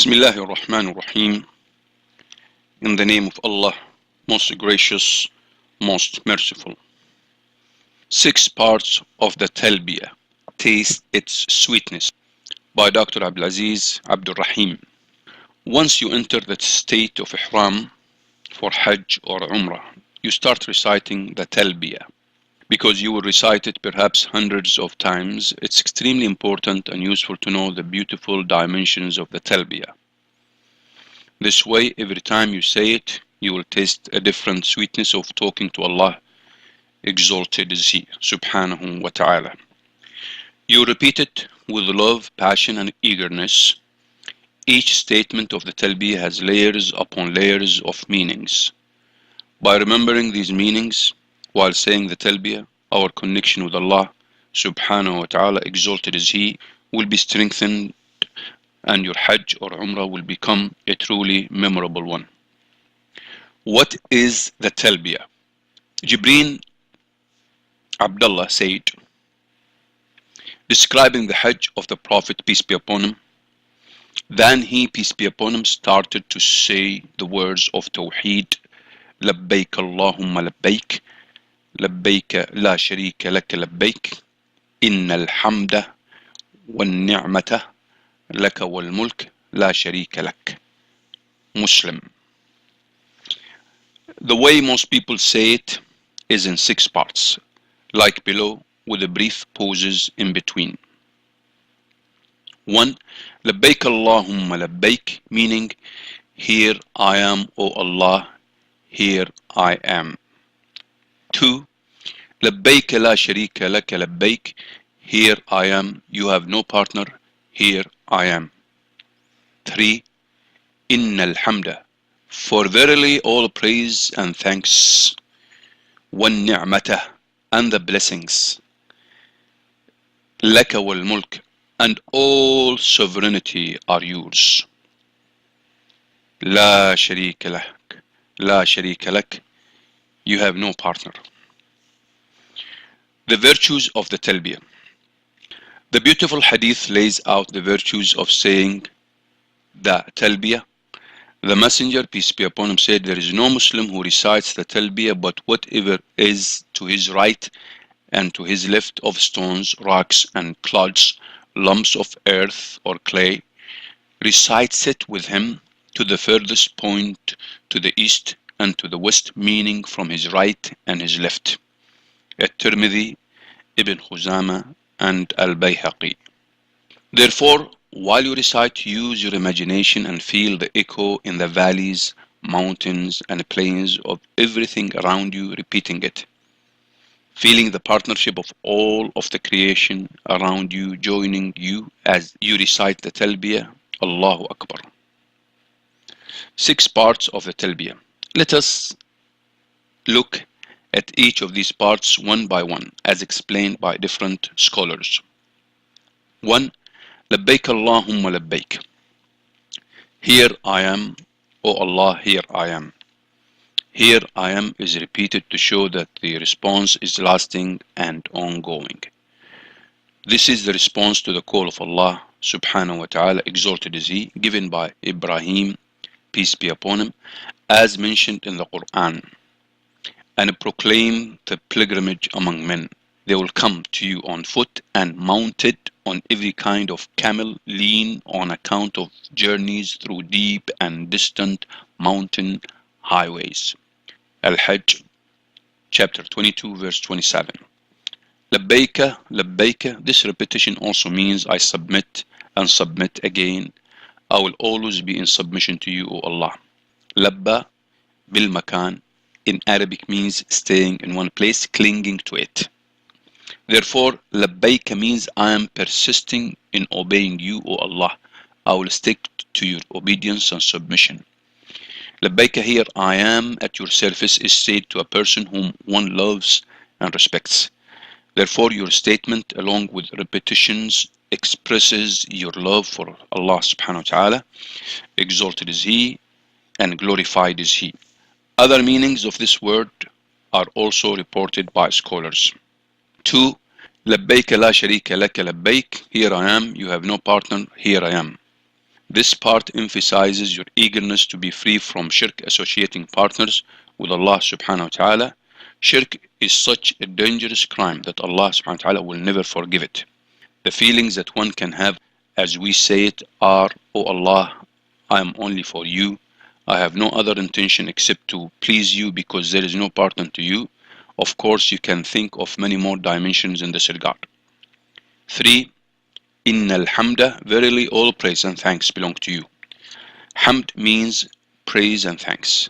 Bismillahir Rahmanir Rahim. In the name of Allah, most gracious, most merciful. 6 parts of the Talbiyah. Taste its sweetness. By Dr. Abdulaziz Abdul Rahim. Once you enter the state of Ihram for Hajj or Umrah, you start reciting the Talbiyah. Because you will recite it perhaps hundreds of times, it's extremely important and useful to know the beautiful dimensions of the Talbiyah. This way, every time you say it, you will taste a different sweetness of talking to Allah. Exalted is He, subhanahu wa ta'ala. You repeat it with love, passion and eagerness. Each statement of the Talbiyah has layers upon layers of meanings. By remembering these meanings, while saying the Talbiyah, our connection with Allah, subhanahu wa ta'ala, exalted is He, will be strengthened and your Hajj or Umrah will become a truly memorable one. What is the Talbiyah? Jibreel Abdullah said, describing the Hajj of the Prophet, peace be upon him, then he, peace be upon him, started to say the words of Tawheed, Labbaik Allahumma Labbaik, Labbaik la sharika laka Labbaik, Innal hamda wal ni'mata laka wal mulk la sharika lak. Muslim. The way most people say it is in 6 parts, like below, with the brief pauses in between. 1. Labbaik Allahumma Labbaik, meaning, here I am, O Allah, here I am. 2. Labbaik la sharika laka Labbaik, here I am, you have no partner, here I am. 3. Innal hamda, for verily all praise and thanks, wan ni'mata, and the blessings, laka wal mulk, and all sovereignty are yours. La sharika lak, la sharika lak, you have no partner. The virtues of the Talbiyah. The beautiful hadith lays out the virtues of saying the Talbiyah. The Messenger, peace be upon him, said, there is no Muslim who recites the Talbiyah but whatever is to his right and to his left of stones, rocks and clods, lumps of earth or clay, recites it with him to the furthest point, to the east and to the west, meaning from his right and his left. At-Tirmidhi, Ibn Khuzama and Al-Bayhaqi. Therefore, while you recite, use your imagination and feel the echo in the valleys, mountains and plains of everything around you, repeating it. Feeling the partnership of all of the creation around you, joining you as you recite the Talbiyah, Allahu Akbar. 6 parts of the Talbiyah. Let us look at each of these parts one by one, as explained by different scholars. 1. Labbaik Allahumma Labbaik. Here I am, O Allah, here I am. Here I am is repeated to show that the response is lasting and ongoing. This is the response to the call of Allah, subhanahu wa ta'ala, exalted is He, given by Ibrahim, peace be upon him, as mentioned in the Quran. And proclaim the pilgrimage among men. They will come to you on foot and mounted on every kind of camel, lean on account of journeys through deep and distant mountain highways. Al-Hajj, chapter 22, verse 27. Labbaika, labbaika, this repetition also means I submit and submit again. I will always be in submission to you, O Allah. Labba, bil makan, in Arabic means staying in one place, clinging to it. Therefore, labbaika means I am persisting in obeying you, O Allah. I will stick to your obedience and submission. Labbaika, here I am at your service, is said to a person whom one loves and respects. Therefore, your statement, along with repetitions, expresses your love for Allah subhanahu wa ta'ala. Exalted is He and glorified is He. Other meanings of this word are also reported by scholars. 2. Labbaik la sharika laka labbaik, here I am, you have no partner, here I am. This part emphasizes your eagerness to be free from shirk, associating partners with Allah subhanahu wa ta'ala. Shirk is such a dangerous crime that Allah subhanahu wa ta'ala will never forgive it. The feelings that one can have as we say it are, "Oh Allah, I am only for you. I have no other intention except to please you because there is no partner to you." Of course, you can think of many more dimensions in this regard. 3. Inna alhamda, verily all praise and thanks belong to you. Hamd means praise and thanks.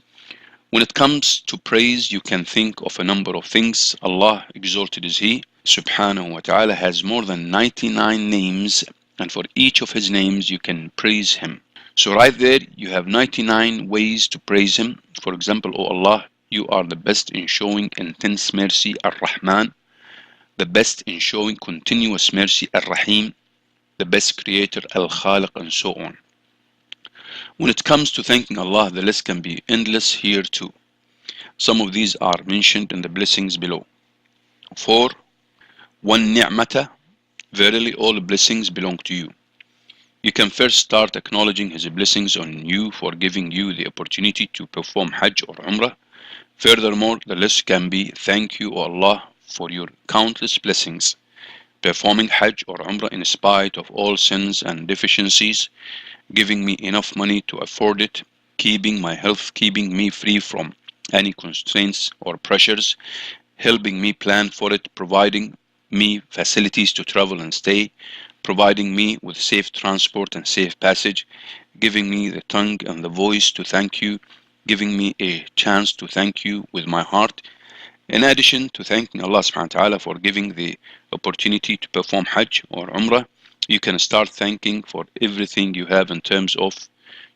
When it comes to praise, you can think of a number of things. Allah, exalted is He, subhanahu wa ta'ala, has more than 99 names, and for each of His names you can praise Him. So right there you have 99 ways to praise Him. For example, "O Allah, you are the best in showing intense mercy, Ar-Rahman, the best in showing continuous mercy, Ar-Rahim, the best creator, Al-Khaliq," and so on. When it comes to thanking Allah, the list can be endless here too. Some of these are mentioned in the blessings below. 4. One ni'mata, verily all blessings belong to you. You can first start acknowledging His blessings on you for giving you the opportunity to perform Hajj or Umrah. Furthermore, the list can be, "Thank you, O Allah, for your countless blessings, performing Hajj or Umrah in spite of all sins and deficiencies, giving me enough money to afford it, keeping my health, keeping me free from any constraints or pressures, helping me plan for it, providing me facilities to travel and stay, providing me with safe transport and safe passage, giving me the tongue and the voice to thank you, giving me a chance to thank you with my heart." In addition to thanking Allah subhanahu wa ta'ala for giving the opportunity to perform Hajj or Umrah, you can start thanking for everything you have in terms of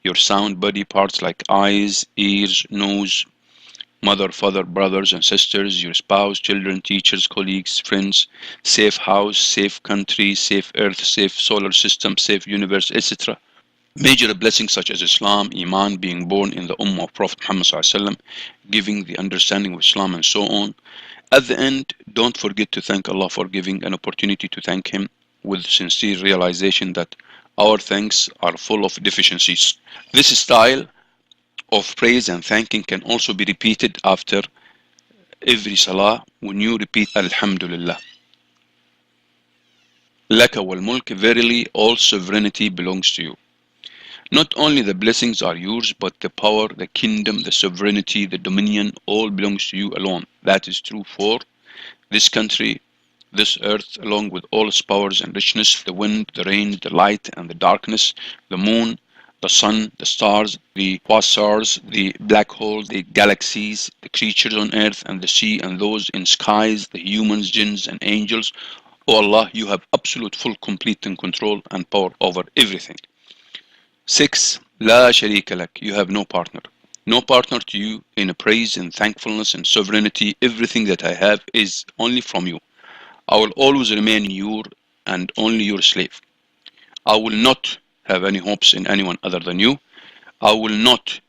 your sound body parts like eyes, ears, nose, mother, father, brothers and sisters, your spouse, children, teachers, colleagues, friends, safe house, safe country, safe earth, safe solar system, safe universe, etc. Major blessings such as Islam, Iman, being born in the Ummah of Prophet Muhammad ﷺ, giving the understanding of Islam and so on. At the end, don't forget to thank Allah for giving an opportunity to thank Him with sincere realization that our thanks are full of deficiencies. This style of praise and thanking can also be repeated after every salah when you repeat Alhamdulillah. Laka wal mulk, verily all sovereignty belongs to you. Not only the blessings are yours, but the power, the kingdom, the sovereignty, the dominion, all belongs to you alone. That is true for this country, this earth, along with all its powers and richness, the wind, the rain, the light and the darkness, the moon, the sun, the stars, the quasars, the black holes, the galaxies, the creatures on earth and the sea and those in skies, the humans, jinns and angels. O Allah, you have absolute, full, complete and control and power over everything. 6. La sharika lak, you have no partner. No partner to you in praise and thankfulness and sovereignty. Everything that I have is only from you. I will always remain your and only your slave. I will not have any hopes in anyone other than you. I will not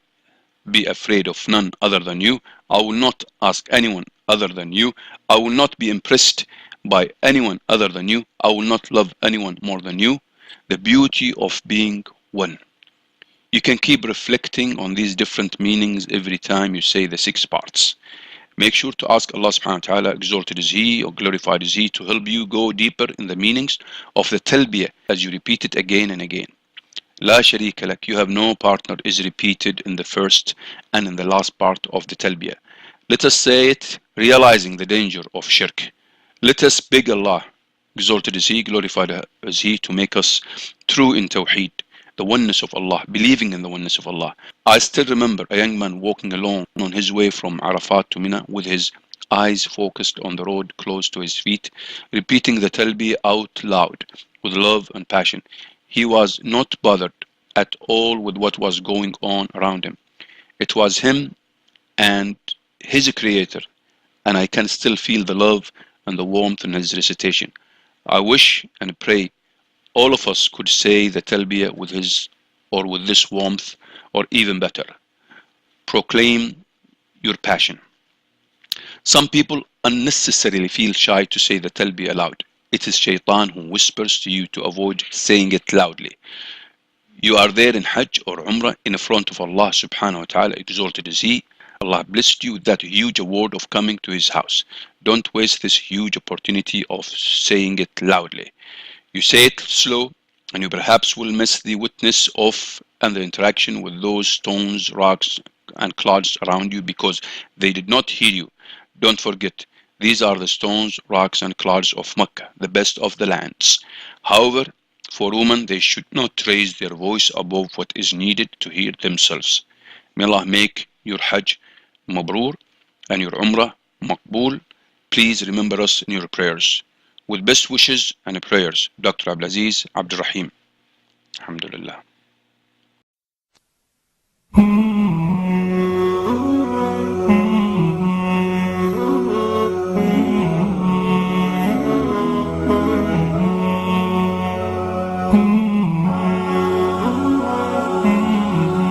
be afraid of none other than you. I will not ask anyone other than you. I will not be impressed by anyone other than you. I will not love anyone more than you. The beauty of being one. You can keep reflecting on these different meanings every time you say the 6 parts. Make sure to ask Allah subhanahu wa ta'ala, exalted is He or glorified is He, to help you go deeper in the meanings of the Talbiyah as you repeat it again and again. La sharika lak, you have no partner, is repeated in the first and in the last part of the Talbiyah. Let us say it realizing the danger of shirk. Let us beg Allah, exalted is He, glorified is He, to make us true in Tawheed, the oneness of Allah, believing in the oneness of Allah. I still remember a young man walking alone on his way from Arafat to Mina with his eyes focused on the road close to his feet, repeating the Talbiyah out loud with love and passion. He was not bothered at all with what was going on around him. It was him and his creator, and I can still feel the love and the warmth in his recitation. I wish and pray all of us could say the Talbiyah with his or with this warmth, or even better. Proclaim your passion. Some people unnecessarily feel shy to say the Talbiyah aloud. It is Shaitan who whispers to you to avoid saying it loudly. You are there in Hajj or Umrah in front of Allah subhanahu wa ta'ala, exalted is He. Allah blessed you with that huge award of coming to His house. Don't waste this huge opportunity of saying it loudly. You say it slow, and you perhaps will miss the witness of and the interaction with those stones, rocks, and clouds around you because they did not hear you. Don't forget, these are the stones, rocks, and clouds of Mecca, the best of the lands. However, for women, they should not raise their voice above what is needed to hear themselves. May Allah make your Hajj Mabrur and your Umrah Maqbool. Please remember us in your prayers. With best wishes and prayers, Dr. Abdulaziz Abdurrahim. Alhamdulillah.